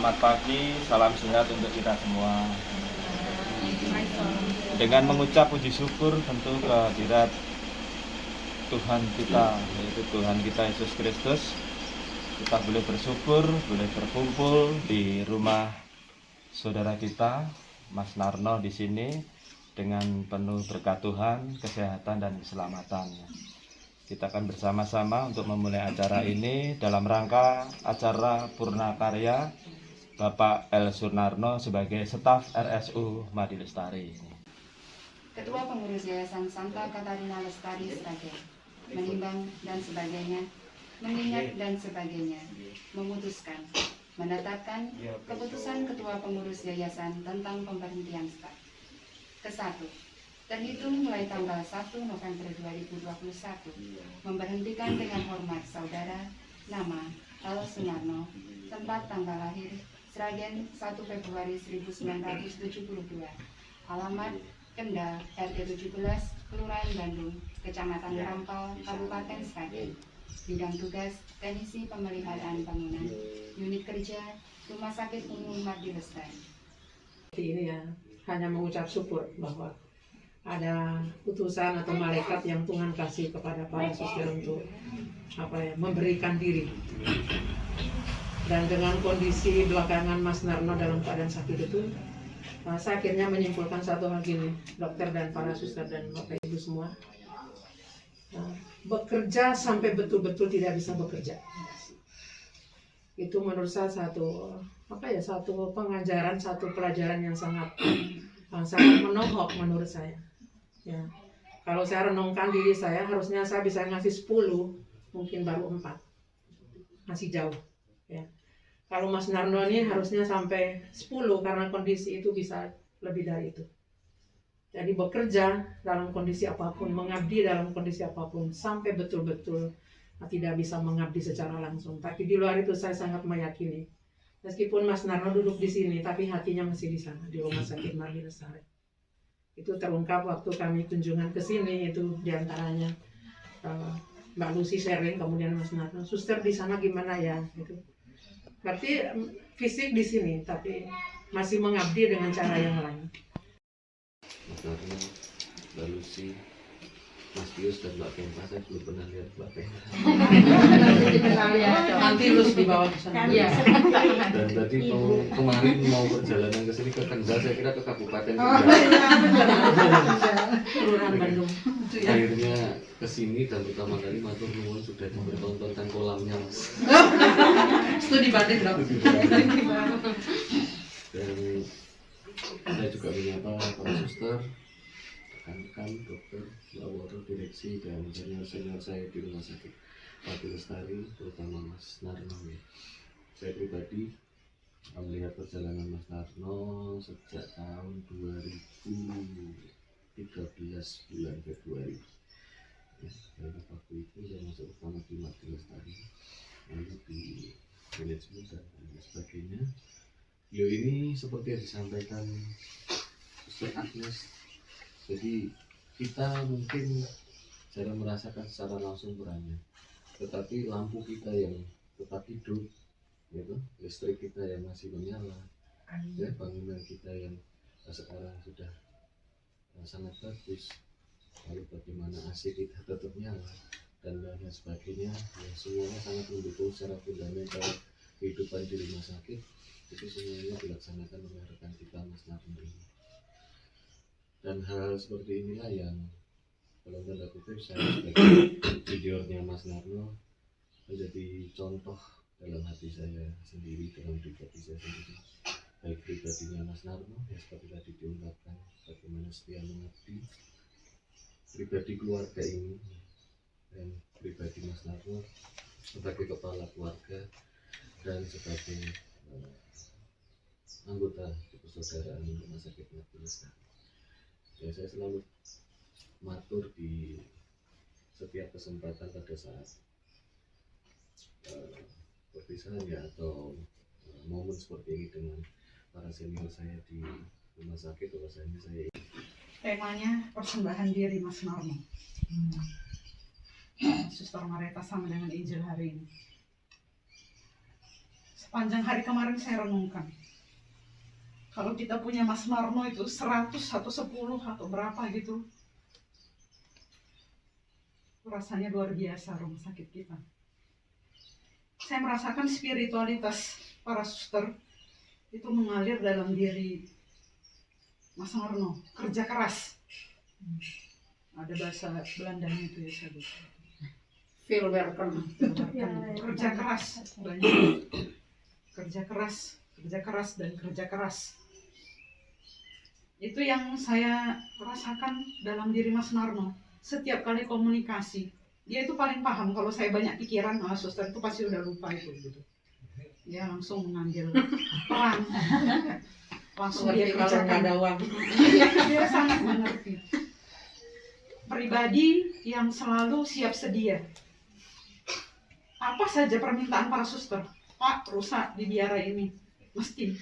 Selamat pagi, salam sehat untuk kita semua. Dengan mengucap puji syukur tentu kehadirat Tuhan kita, yaitu Tuhan kita Yesus Kristus, kita boleh bersyukur, boleh berkumpul di rumah saudara kita, Mas Narno di sini dengan penuh berkat Tuhan, kesehatan dan keselamatan. Kita akan bersama-sama untuk memulai acara ini dalam rangka acara Purna Karya Bapak L. Sunarno sebagai staf RSU Madi Lestari. Ketua Pengurus Yayasan Santa Katarina Lestari Sragen, menimbang dan sebagainya, mengingat dan sebagainya, memutuskan, menetapkan keputusan Ketua Pengurus Yayasan tentang pemberhentian staf. Kesatu, terhitung mulai tanggal 1 November 2021, memberhentikan dengan hormat Saudara, nama L. Sunarno, tempat tanggal lahir Sragen 1 Februari 1972, alamat Kendal RT 17, Kelurahan Bandung, Kecamatan Rampal, Kabupaten Sragen. Bidang tugas Teknisi Pemeliharaan Bangunan, Unit Kerja Rumah Sakit Umum Madi Lestari. Ini ya, hanya mengucap syukur bahwa ada putusan atau malaikat yang Tuhan kasih kepada para suster untuk memberikan diri. Dan dengan kondisi belakangan Mas Narno dalam keadaan sakit itu, saya akhirnya menyimpulkan satu hal gini, dokter dan para suster dan bapak ibu semua, bekerja sampai betul-betul tidak bisa bekerja. Itu menurut saya satu pengajaran, satu pelajaran yang sangat menohok menurut saya. Ya, kalau saya renungkan diri saya, harusnya saya bisa ngasih 10, mungkin baru 4, masih jauh. Ya. Kalau Mas Narno ini harusnya sampai 10 karena kondisi itu bisa lebih dari itu. Jadi bekerja dalam kondisi apapun, mengabdi dalam kondisi apapun, sampai betul-betul tidak bisa mengabdi secara langsung. Tapi di luar itu saya sangat meyakini, meskipun Mas Narno duduk di sini, tapi hatinya masih di sana, di Rumah Sakit Madi Lestari. Itu terungkap waktu kami kunjungan ke sini, itu diantaranya Mbak Lucy sharing, kemudian Mas Narno, suster di sana gimana ya? Gitu. Berarti fisik di sini, tapi masih mengabdi dengan cara yang lain. Mas Narno, Mbak Lucy, Mas Pius dan Mbak Penta, saya belum pernah lihat Mbak Penta. Nanti terus dibawa ke sana. Dan tadi kemarin mau perjalanan ke sini ke Kendal, saya kira ke Kabupaten Kendal. Kelurahan Bandung. Akhirnya ke sini dan pertama kali matur nuwun sudah dipertontonkan kolamnya, Mas. Studi batik dong. Dan saya juga menyapa para suster, rekan-rekan, dokter, laborator, direksi, dan senior-senior saya di Rumah Sakit Madi Lestari, terutama Mas Narno. Saya pribadi melihat perjalanan Mas Narno sejak tahun 2013 bulan Februari. Dari waktu itu saya masuk pertama di Madi Lestari, lalu di manajemen dan sebagainya. Beliau ini seperti yang disampaikan Suster Agnes, jadi kita mungkin jarang merasakan secara langsung perannya, tetapi lampu kita yang tetap hidup, gitu, listrik kita yang masih menyala, ya, bangunan kita yang sekarang sudah sangat bagus, lalu bagaimana AC kita tetap nyala dan lain sebagainya, yang semuanya sangat mendukung secara fundamental kehidupan di rumah sakit. Itu semuanya dilaksanakan oleh rekan kita Mas Narno ini. Dan hal seperti inilah yang dalam tanda kutip saya sebagai juniornya Mas Narno menjadi contoh dalam hati saya sendiri, dalam pribadi saya sendiri. Baik pribadinya Mas Narno, ya seperti tadi diungkapkan, bagaimana setia mengabdi, pribadi keluarga ini, dan pribadi Mas Narno sebagai kepala keluarga dan sebagai anggota persaudaraan Rumah Sakit Madi Lestari. Ya, saya selalu matur di setiap kesempatan pada saat perpisahan ya, atau momen seperti ini dengan para senior saya di rumah sakit, bahwasanya saya temanya persembahan diri Mas Narno. Suster Mareta sama dengan Injil hari ini. sepanjang hari kemarin saya renungkan. Kalau kita punya Mas Marno itu 100 atau 10 atau berapa gitu, rasanya luar biasa rumah sakit kita. Saya merasakan spiritualitas para suster itu mengalir dalam diri Mas Marno. Kerja keras. Ada bahasa Belandanya itu ya, saya lupa. Feel welcome. Kerja keras, banyak. Kerja keras dan kerja keras. Itu yang saya rasakan dalam diri Mas Narno. Setiap kali komunikasi, dia itu paling paham. Kalau saya banyak pikiran, suster itu pasti udah lupa itu. Gitu. Dia langsung mengambil peran. Langsung dia kerjakan. Dia sangat mengerti. Pribadi yang selalu siap sedia. Apa saja permintaan para suster, Pak, rusak di biara ini, mesti.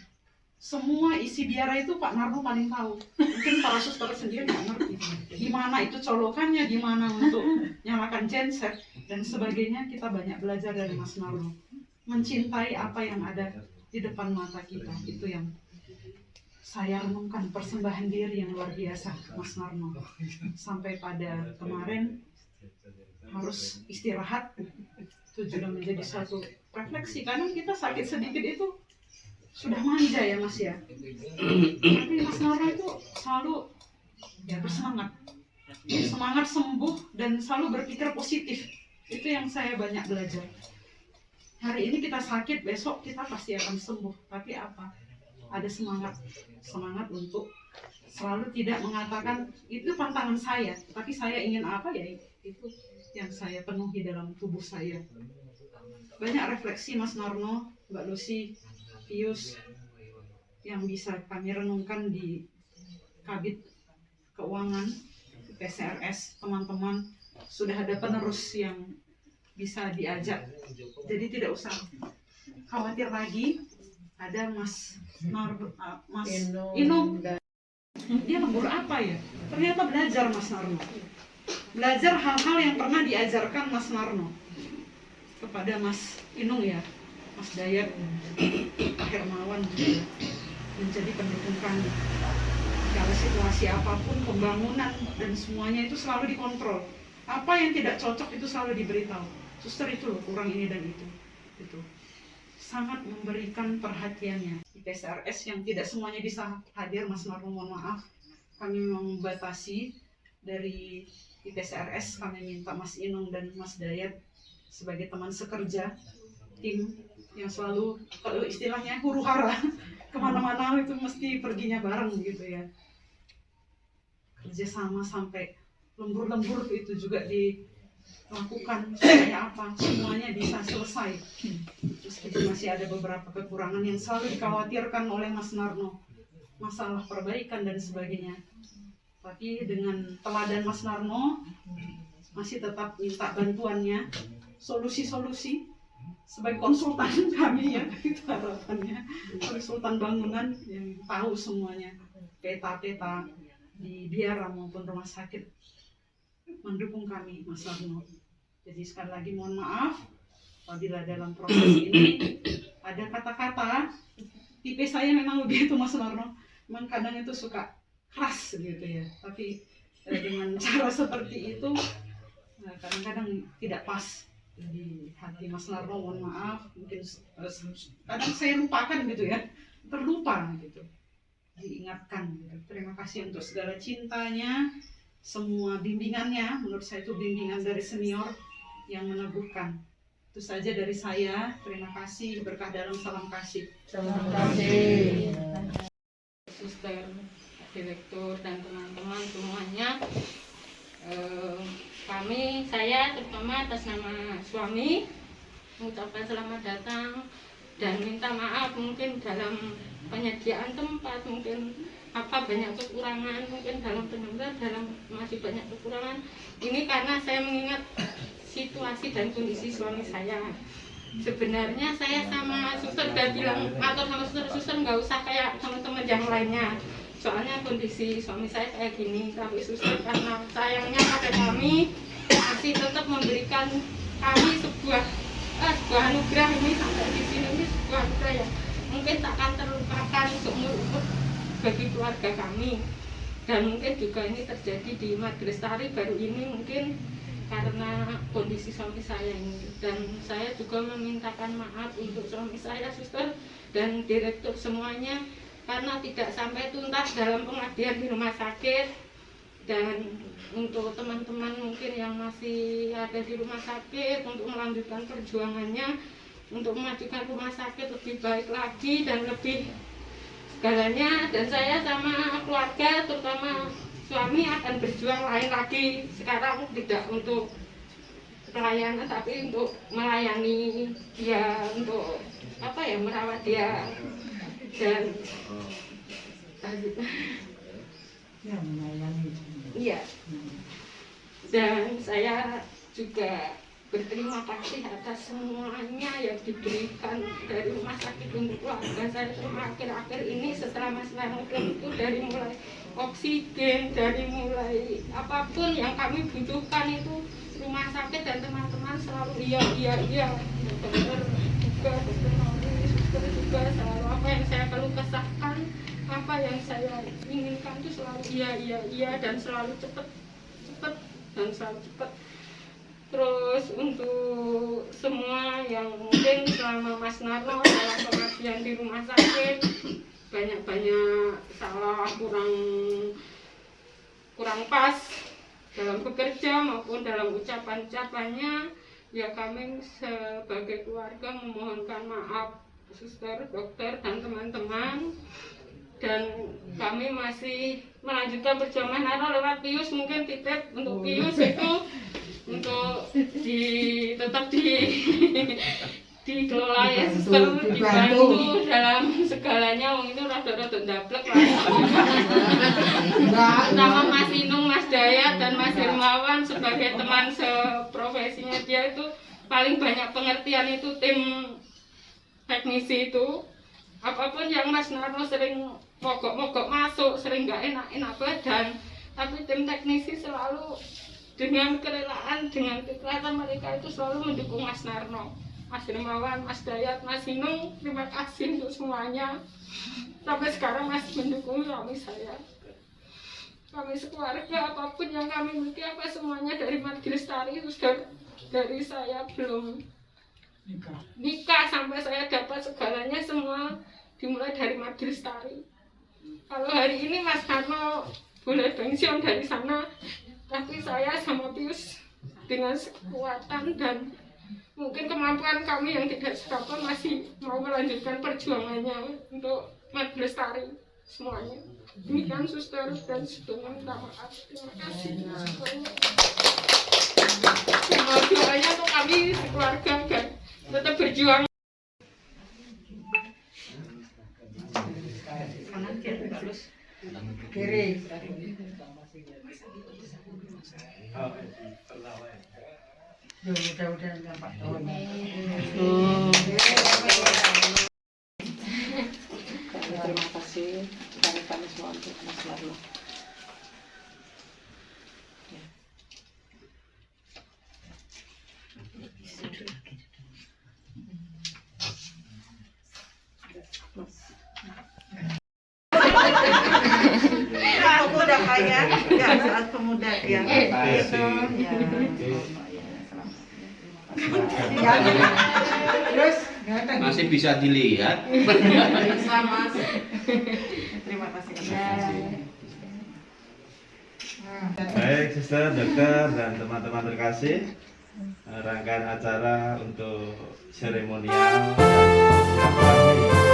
Semua isi biara itu Pak Narno paling tahu. Mungkin para suster sendiri nggak ngerti. Gimana itu colokannya, gimana untuk nyalakan genset, dan sebagainya. Kita banyak belajar dari Mas Narno. Mencintai apa yang ada di depan mata kita. Itu yang saya renungkan, persembahan diri yang luar biasa Mas Narno. Sampai pada kemarin harus istirahat. Itu juga menjadi satu refleksi. Kadang kita sakit sedikit itu sudah manja ya Mas ya. Tapi Mas Narno itu selalu ya bersemangat. Semangat sembuh dan selalu berpikir positif. Itu yang saya banyak belajar. Hari ini kita sakit, besok kita pasti akan sembuh. Tapi apa? Ada semangat. Semangat untuk selalu tidak mengatakan itu pantangan saya. Tapi saya ingin apa ya itu yang saya penuhi dalam tubuh saya. Banyak refleksi Mas Narno, Mbak Lucy, Pius yang bisa kami renungkan di Kabit Keuangan PCRS. Teman-teman sudah ada penerus yang bisa diajak, jadi tidak usah khawatir lagi. Ada Mas Inung, dia lembur apa ya? Ternyata belajar Mas Narno, belajar hal-hal yang pernah diajarkan Mas Narno kepada Mas Inung ya. Mas Dayat, Pak Hermawan juga menjadi pendukung kami. Dalam situasi apapun, pembangunan dan semuanya itu selalu dikontrol. Apa yang tidak cocok itu selalu diberitahu. Suster itu loh, kurang ini dan itu. Itu sangat memberikan perhatiannya. Di PCRS yang tidak semuanya bisa hadir, Mas Narno mohon maaf. Kami memang membatasi dari PCRS. Kami minta Mas Inung dan Mas Dayat sebagai teman sekerja, tim yang selalu, kalau istilahnya huru hara, kemana-mana itu mesti perginya bareng gitu ya. Kerjasama sampai lembur-lembur itu juga dilakukan supaya apa? Semuanya bisa selesai. Meskipun masih ada beberapa kekurangan yang selalu dikhawatirkan oleh Mas Narno, masalah perbaikan dan sebagainya. Tapi dengan teladan Mas Narno, masih tetap minta bantuannya, solusi-solusi. Sebagai konsultan kami ya, itu harapannya, konsultan bangunan yang tahu semuanya, peta-peta di biara maupun rumah sakit, mendukung kami Mas Narno. Jadi sekali lagi mohon maaf apabila dalam proses ini ada kata-kata, tipe saya memang begitu Mas Narno, memang kadang itu suka keras gitu ya, tapi dengan cara seperti itu kadang-kadang tidak pas di hati Mas Narno. Mohon maaf, mungkin kadang saya lupakan gitu ya, terlupa gitu, diingatkan gitu. Terima kasih untuk segala cintanya, semua bimbingannya. Menurut saya itu bimbingan dari senior yang meneguhkan. Itu saja dari saya. Terima kasih, berkah dalam salam kasih. Terima kasih. Suster, direktur dan teman-teman semuanya. Saya terutama atas nama suami mengucapkan selamat datang dan minta maaf mungkin dalam penyediaan tempat, mungkin banyak kekurangan, mungkin dalam penyebar masih banyak kekurangan. Ini karena saya mengingat situasi dan kondisi suami saya. Sebenarnya saya sama suster udah bilang, atau sama suster nggak usah kayak teman-teman yang lainnya. Soalnya kondisi suami saya kayak gini, tapi suster karena sayangnya pada kami masih tetap memberikan kami sebuah anugerah ini sampai di sini. keluarga yang mungkin takkan terlupakan seumur umur bagi keluarga kami. Dan mungkin juga ini terjadi di Majelis Tari baru ini mungkin karena kondisi suami saya ini. Dan saya juga memintakan maaf untuk suami saya, suster dan direktur semuanya, karena tidak sampai tuntas dalam pengabdian di rumah sakit. Dan untuk teman-teman mungkin yang masih ada di rumah sakit, untuk melanjutkan perjuangannya untuk memajukan rumah sakit lebih baik lagi dan lebih segalanya. Dan saya sama keluarga terutama suami akan berjuang lain lagi, sekarang tidak untuk pelayanan tapi untuk melayani dia, untuk merawat dia dan Ya, melayani. iya. Dan saya juga berterima kasih atas semuanya yang diberikan dari rumah sakit untuk keluarga saya selama akhir-akhir ini setelah Mas Narnogan itu, dari mulai oksigen, dari mulai apapun yang kami butuhkan itu rumah sakit dan teman-teman selalu iya. Dokter juga, dokter Nori, suster juga selalu apa yang saya keluh kesahkan, apa yang saya inginkan itu selalu iya dan selalu cepat dan selalu cepat. Terus untuk semua yang mungkin selama Mas Narno dalam pengabdian di rumah sakit banyak salah, kurang pas dalam bekerja maupun dalam ucapannya, ya kami sebagai keluarga memohonkan maaf suster, dokter dan teman-teman. Dan kami masih melanjutkan perjuangan Narno lewat Pius, mungkin titip untuk Pius itu untuk tetap dikelola ya suster, dibantu dalam segalanya. Wong itu rada-rada ndablek lah. Nama Mas Inung, Mas Dayat dan Mas Hermawan sebagai teman seprofesinya dia itu paling banyak pengertian itu tim teknisi itu. Apapun yang Mas Narno sering mogok masuk, sering nggak enak badan, tapi tim teknisi selalu dengan kerelaan, dengan keikhlasan mereka itu selalu mendukung Mas Narno, Mas Hermawan, Mas Dayat, Mas Inung. Terima kasih untuk semuanya. Sampai sekarang masih mendukung suami saya. Kami sekeluarga, apapun yang kami miliki, semuanya dari Majelis Tari. Sudah dari saya belum nikah sampai saya dapat segalanya, semua dimulai dari Majelis Tari. Kalau hari ini Mas Narno boleh pensiun dari sana, tapi saya sama Pius dengan kekuatan dan mungkin kemampuan kami yang tidak seberapa masih mau melanjutkan perjuangannya untuk Majelis Tari semuanya. Demikian suster dan sebelumnya minta maaf. Terima kasih semuanya. Semua doanya untuk kami keluarga dan tetap berjuang. Kiri. Mudah-mudahan nggak Pak Tahun. Terima kasih kami semua untuk Mas Narno. Pemuda kaya, ya saat pemuda yang itu ya. Terus Masih bisa dilihat. bisa Mas. Terima kasih. Baik suster, dokter dan teman-teman terkasih, rangkaian acara untuk seremonial dan silaturahmi